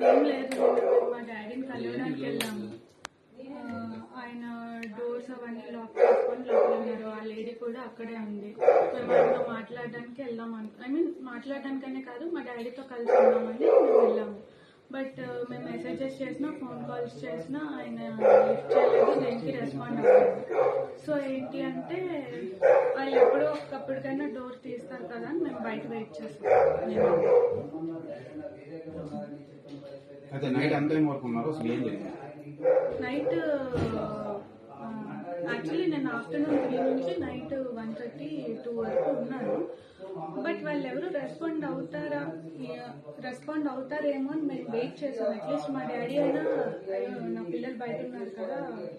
ఏం లేదు, మా డాడీని కలవడానికి వెళ్ళాము. ఆయన డోర్స్ అవన్నీ లాక్ చేసుకొని లోపల ఉన్నారు. ఆ లేడీ కూడా అక్కడే ఉంది. మేము ఆయనతో మాట్లాడడానికి వెళ్దాం మాట్లాడడానికనే కాదు, మా డాడీతో కలిసి ఉన్నామని మేము వెళ్ళాము. బట్ మేము మెసేజెస్ చేసినా, ఫోన్ కాల్స్ చేసినా ఆయన లిఫ్ట్ చేయలేదు, దేనికి రెస్పాండ్ అవ్వలేదు. సో ఏంటి అంటే వాళ్ళు ఎప్పుడో ఒకప్పటికైనా డోర్ తీస్తారు కదా అని మేము బయట వెయిట్ చేస్తాం. నైట్ యాక్చువల్లీ నేను ఆఫ్టర్నూన్ 3 నుంచి నైట్ 1:30, 2 వరకు ఉన్నాను. బట్ వాళ్ళు ఎవరు రెస్పాండ్ అవుతారేమో అని మేము వెయిట్ చేసాం. అట్లీస్ట్ మా డాడీ అయినా నా పిల్లలు బయట ఉన్నారు కదా,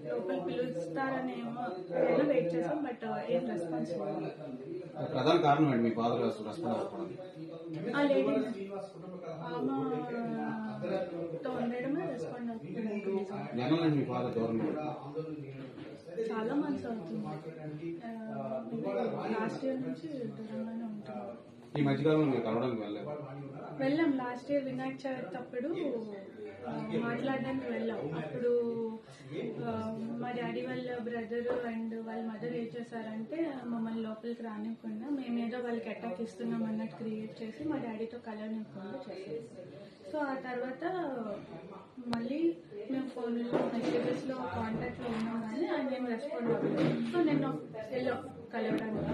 లోపల పిలుస్తారనేమో అయినా వెయిట్ చేసాం. బట్ ఏం రెస్పాన్స్ లేదు. ప్రధాన కారణం ఏంటి మీ ఫాదర్ ఆ లేడీ ఆమెతో ఉండడమే రెస్పాండ్ అవుతుంది. చాలా మంత్స్ అవుతుంది. లాస్ట్ ఇయర్ నుంచి దూరంగానే ఉంటుంది. ఈ మధ్యకాలంలో మీరు కలవడానికి వెళ్ళాం. లాస్ట్ ఇయర్ వినాయక చవితి అప్పుడు మాట్లాడడానికి వెళ్ళాం. అప్పుడు మా డాడీ వాళ్ళ బ్రదర్ అండ్ వాళ్ళ మదర్ ఏం చేశారంటే మమ్మల్ని లోపలికి రానివ్వకుండా మేమేదో వాళ్ళకి అటాక్ ఇస్తున్నాం అన్నట్టు క్రియేట్ చేసి మా డాడీతో కలవనివ్వకుండా చేసేది. సో ఆ తర్వాత మళ్ళీ మేము ఫోన్లో మెసేజెస్లో కాంటాక్ట్లో ఉన్నాం కానీ ఆయన ఏం రెస్పాండ్ అవ్వలేదు. సో నేను వెళ్ళాం కలవడానికి.